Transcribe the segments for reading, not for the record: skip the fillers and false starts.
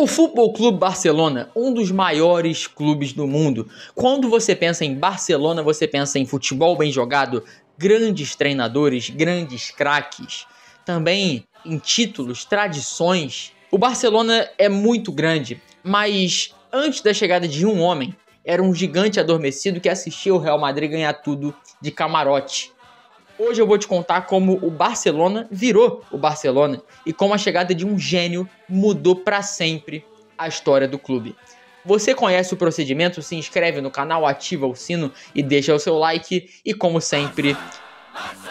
O Futebol Clube Barcelona, um dos maiores clubes do mundo. Quando você pensa em Barcelona, você pensa em futebol bem jogado, grandes treinadores, grandes craques, também em títulos, tradições. O Barcelona é muito grande, mas antes da chegada de um homem, era um gigante adormecido que assistia o Real Madrid ganhar tudo de camarote. Hoje eu vou te contar como o Barcelona virou o Barcelona e como a chegada de um gênio mudou para sempre a história do clube. Você conhece o procedimento? Se inscreve no canal, ativa o sino e deixa o seu like e, como sempre,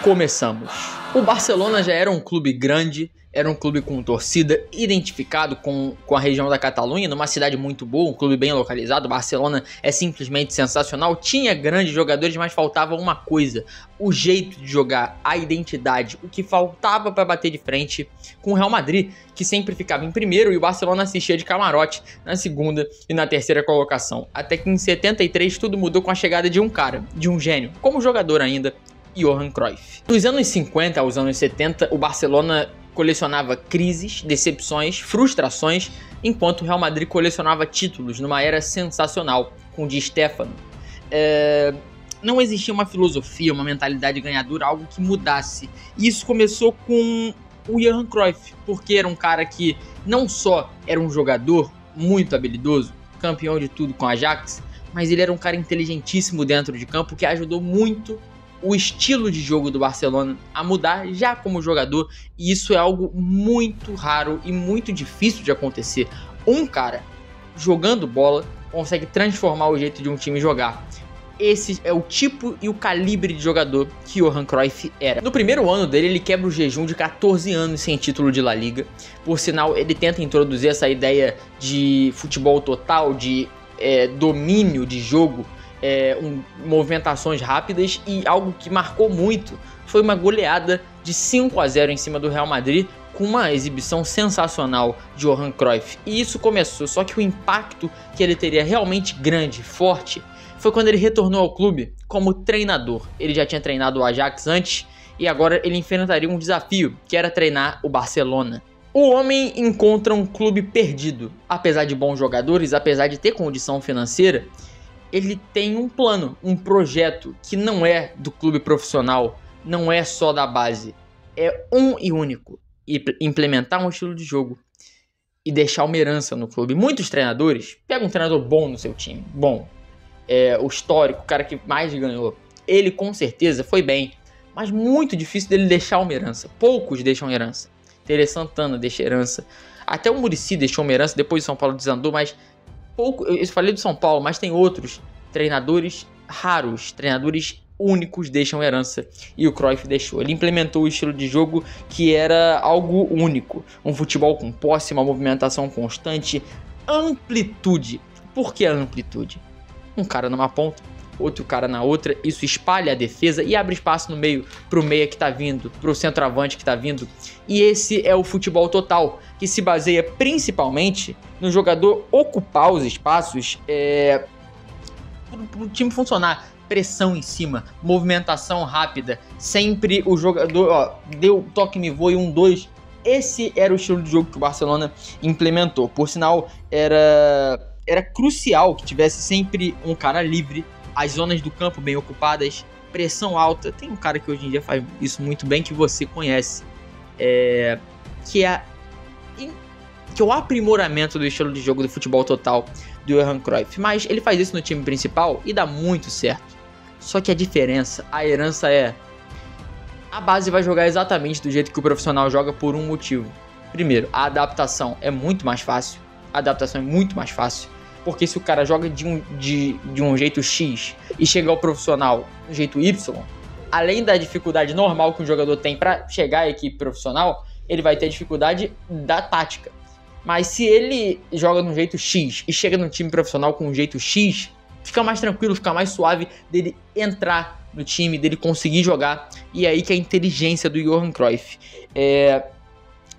começamos. O Barcelona já era um clube grande, era um clube com torcida, identificado com a região da Catalunha, numa cidade muito boa, um clube bem localizado. O Barcelona é simplesmente sensacional, tinha grandes jogadores, mas faltava uma coisa: o jeito de jogar, a identidade, o que faltava para bater de frente com o Real Madrid, que sempre ficava em primeiro e o Barcelona assistia de camarote na segunda e na terceira colocação. Até que em 73 tudo mudou com a chegada de um cara, de um gênio, como jogador ainda, Johan Cruyff. Dos anos 50 aos anos 70, o Barcelona colecionava crises, decepções, frustrações, enquanto o Real Madrid colecionava títulos numa era sensacional, com Di Stéfano. Não existia uma filosofia, uma mentalidade ganhadora, algo que mudasse. E isso começou com o Johan Cruyff, porque era um cara que não só era um jogador muito habilidoso, campeão de tudo com a Ajax, mas ele era um cara inteligentíssimo dentro de campo que ajudou muito o estilo de jogo do Barcelona a mudar já como jogador, e isso é algo muito raro e muito difícil de acontecer. Um cara jogando bola consegue transformar o jeito de um time jogar. Esse é o tipo e o calibre de jogador que Johan Cruyff era. No primeiro ano dele, ele quebra o jejum de 14 anos sem título de La Liga. Por sinal, ele tenta introduzir essa ideia de futebol total, de domínio de jogo, movimentações rápidas, e algo que marcou muito foi uma goleada de 5-0 em cima do Real Madrid, com uma exibição sensacional de Johan Cruyff. E isso começou, só que o impacto que ele teria realmente grande, forte, foi quando ele retornou ao clube como treinador. Ele já tinha treinado o Ajax antes e agora ele enfrentaria um desafio, que era treinar o Barcelona. O homem encontra um clube perdido. Apesar de bons jogadores, apesar de ter condição financeira, ele tem um plano, um projeto que não é do clube profissional, não é só da base. É um e único: implementar um estilo de jogo e deixar uma herança no clube. Muitos treinadores pegam um treinador bom no seu time, bom, o histórico, o cara que mais ganhou. Ele com certeza foi bem, mas muito difícil dele deixar uma herança. Poucos deixam herança. Tere Santana deixa herança. Até o Muricy deixou uma herança, depois o São Paulo desandou, mas eu falei do São Paulo, mas tem outros treinadores raros, treinadores únicos deixam herança, e o Cruyff deixou. Ele implementou o estilo de jogo que era algo único, um futebol com posse, uma movimentação constante, amplitude. Por que a amplitude? Um cara numa ponta, outro cara na outra, isso espalha a defesa e abre espaço no meio pro meia que tá vindo, pro centroavante que tá vindo. E esse é o futebol total, que se baseia principalmente no jogador ocupar os espaços pro time funcionar. Pressão em cima, movimentação rápida, sempre o jogador, deu toque, me voe, 1-2. Esse era o estilo de jogo que o Barcelona implementou. Por sinal, era crucial que tivesse sempre um cara livre, as zonas do campo bem ocupadas, pressão alta. Tem um cara que hoje em dia faz isso muito bem, que você conhece, que é o aprimoramento do estilo de jogo do futebol total do Johan Cruyff. Mas ele faz isso no time principal e dá muito certo. Só que a diferença, a herança a base vai jogar exatamente do jeito que o profissional joga, por um motivo. Primeiro, a adaptação é muito mais fácil. Porque se o cara joga de um jeito X e chega ao profissional do jeito Y, além da dificuldade normal que um jogador tem para chegar à equipe profissional, ele vai ter dificuldade da tática. Mas se ele joga de um jeito X e chega no time profissional com um jeito X, fica mais tranquilo, fica mais suave dele entrar no time, dele conseguir jogar. E é aí que é a inteligência do Johan Cruyff.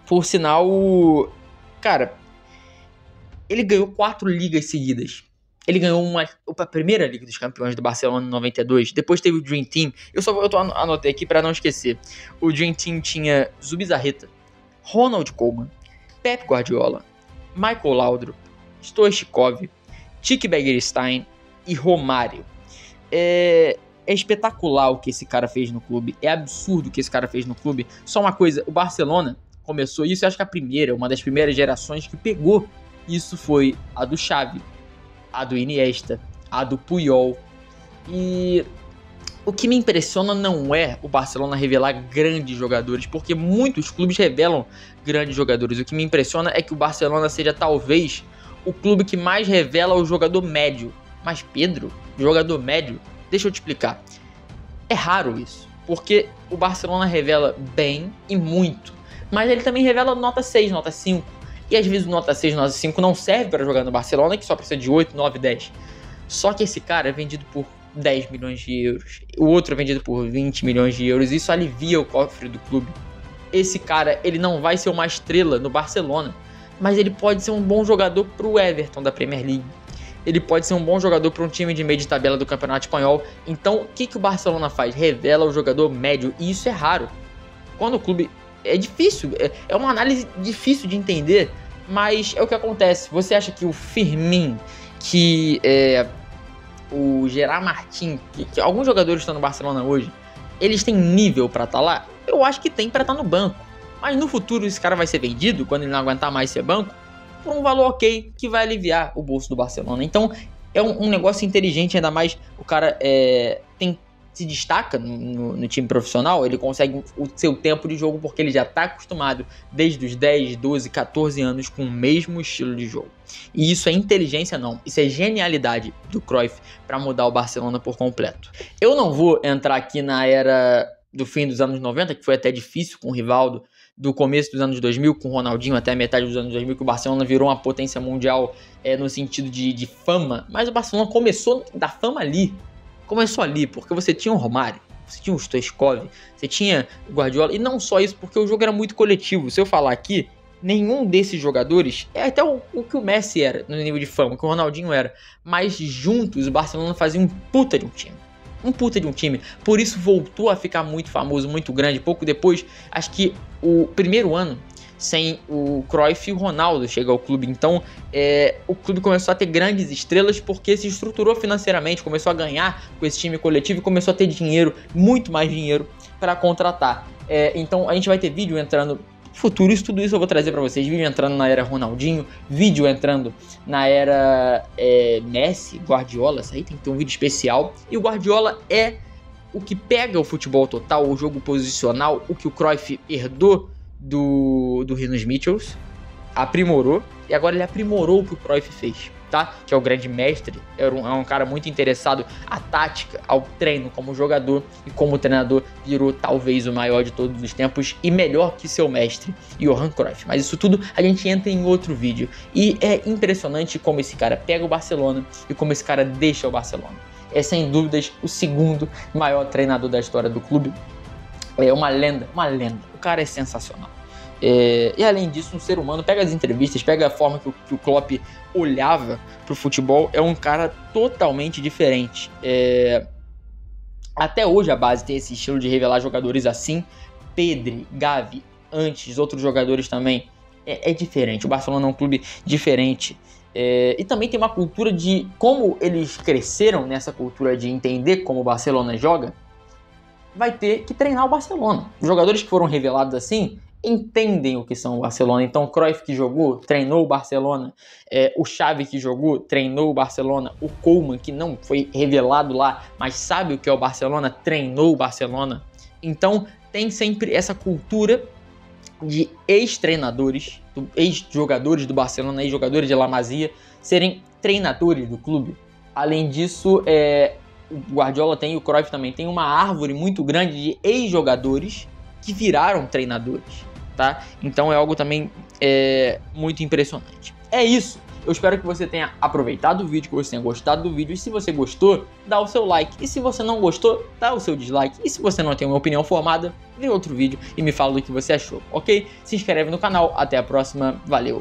Por sinal, cara, ele ganhou 4 ligas seguidas. Ele ganhou a primeira Liga dos Campeões do Barcelona em 92. Depois teve o Dream Team. Eu anotei aqui para não esquecer. O Dream Team tinha Zubizarreta, Ronald Koeman, Pep Guardiola, Michael Laudrup, Stoichkov, Tiki Begiristain e Romário. É espetacular o que esse cara fez no clube, é absurdo o que esse cara fez no clube. Só uma coisa, o Barcelona começou isso, eu acho que uma das primeiras gerações que pegou isso foi a do Xavi, a do Iniesta, a do Puyol. E o que me impressiona não é o Barcelona revelar grandes jogadores, porque muitos clubes revelam grandes jogadores. O que me impressiona é que o Barcelona seja talvez o clube que mais revela o jogador médio. Mas Pedro, jogador médio, deixa eu te explicar. É raro isso, porque o Barcelona revela bem e muito, mas ele também revela nota 6, nota 5. E às vezes o nota 6, nota 5 não serve para jogar no Barcelona, que só precisa de 8, 9, 10. Só que esse cara é vendido por 10 milhões de euros. O outro é vendido por 20 milhões de euros. Isso alivia o cofre do clube. Esse cara, ele não vai ser uma estrela no Barcelona, mas ele pode ser um bom jogador pro Everton da Premier League. Ele pode ser um bom jogador para um time de meio de tabela do Campeonato Espanhol. Então, o que o Barcelona faz? Revela o jogador médio, e isso é raro. Quando o clube... É difícil, é uma análise difícil de entender, mas é o que acontece. Você acha que o Firmino, que o Gerard Martin, que alguns jogadores estão no Barcelona hoje, eles têm nível para estar lá? Eu acho que tem para estar no banco. Mas no futuro esse cara vai ser vendido, quando ele não aguentar mais ser banco, por um valor ok, que vai aliviar o bolso do Barcelona. Então é um negócio inteligente, ainda mais o cara se destaca no time profissional, ele consegue o seu tempo de jogo porque ele já está acostumado desde os 10, 12, 14 anos com o mesmo estilo de jogo. E isso é inteligência não, isso é genialidade do Cruyff para mudar o Barcelona por completo. Eu não vou entrar aqui na era do fim dos anos 90, que foi até difícil com o Rivaldo, do começo dos anos 2000, com o Ronaldinho até a metade dos anos 2000, que o Barcelona virou uma potência mundial no sentido de fama, mas o Barcelona começou da fama ali. Começou ali, porque você tinha o Romário, você tinha o Stoichkov, você tinha o Guardiola, e não só isso, porque o jogo era muito coletivo. Se eu falar aqui, nenhum desses jogadores, é até o que o Messi era no nível de fama, o que o Ronaldinho era, mas juntos o Barcelona fazia um puta de um time. Por isso voltou a ficar muito famoso, muito grande. Pouco depois, acho que o primeiro ano sem o Cruyff e o Ronaldo chega ao clube. Então o clube começou a ter grandes estrelas porque se estruturou financeiramente, começou a ganhar com esse time coletivo e começou a ter dinheiro, muito mais dinheiro para contratar. Então a gente vai ter vídeo entrando futuro, tudo isso eu vou trazer para vocês, vídeo entrando na era Ronaldinho, vídeo entrando na era Messi, Guardiola, isso aí tem que ter um vídeo especial. E o Guardiola é o que pega o futebol total, o jogo posicional, o que o Cruyff herdou do Rinos Michels, aprimorou, e agora ele aprimorou o que o Cruyff fez, tá? Que é o grande mestre, é um cara muito interessado à tática, ao treino como jogador, e como treinador virou talvez o maior de todos os tempos e melhor que seu mestre, Johan Cruyff. Mas isso tudo a gente entra em outro vídeo, e é impressionante como esse cara pega o Barcelona e como esse cara deixa o Barcelona. É sem dúvidas o segundo maior treinador da história do clube. É uma lenda, o cara é sensacional. E além disso, um ser humano, pega as entrevistas, pega a forma que o Klopp olhava pro futebol, é um cara totalmente diferente. Até hoje a base tem esse estilo de revelar jogadores assim. Pedri, Gavi, antes, outros jogadores também, é diferente. O Barcelona é um clube diferente. E também tem uma cultura de como eles cresceram nessa cultura de entender como o Barcelona joga, vai ter que treinar o Barcelona. Os jogadores que foram revelados assim entendem o que são o Barcelona. Então o Cruyff que jogou, treinou o Barcelona. O Xavi que jogou, treinou o Barcelona. O Koeman, que não foi revelado lá, mas sabe o que é o Barcelona, treinou o Barcelona. Então tem sempre essa cultura de ex-treinadores, ex-jogadores do Barcelona, ex-jogadores de La Masia, serem treinadores do clube. Além disso, o Guardiola tem, e o Cruyff também tem uma árvore muito grande de ex-jogadores que viraram treinadores, tá? Então é algo também muito impressionante. É isso. Eu espero que você tenha aproveitado o vídeo, que você tenha gostado do vídeo. E se você gostou, dá o seu like. E se você não gostou, dá o seu dislike. E se você não tem uma opinião formada, vê outro vídeo e me fala do que você achou, ok? Se inscreve no canal. Até a próxima. Valeu!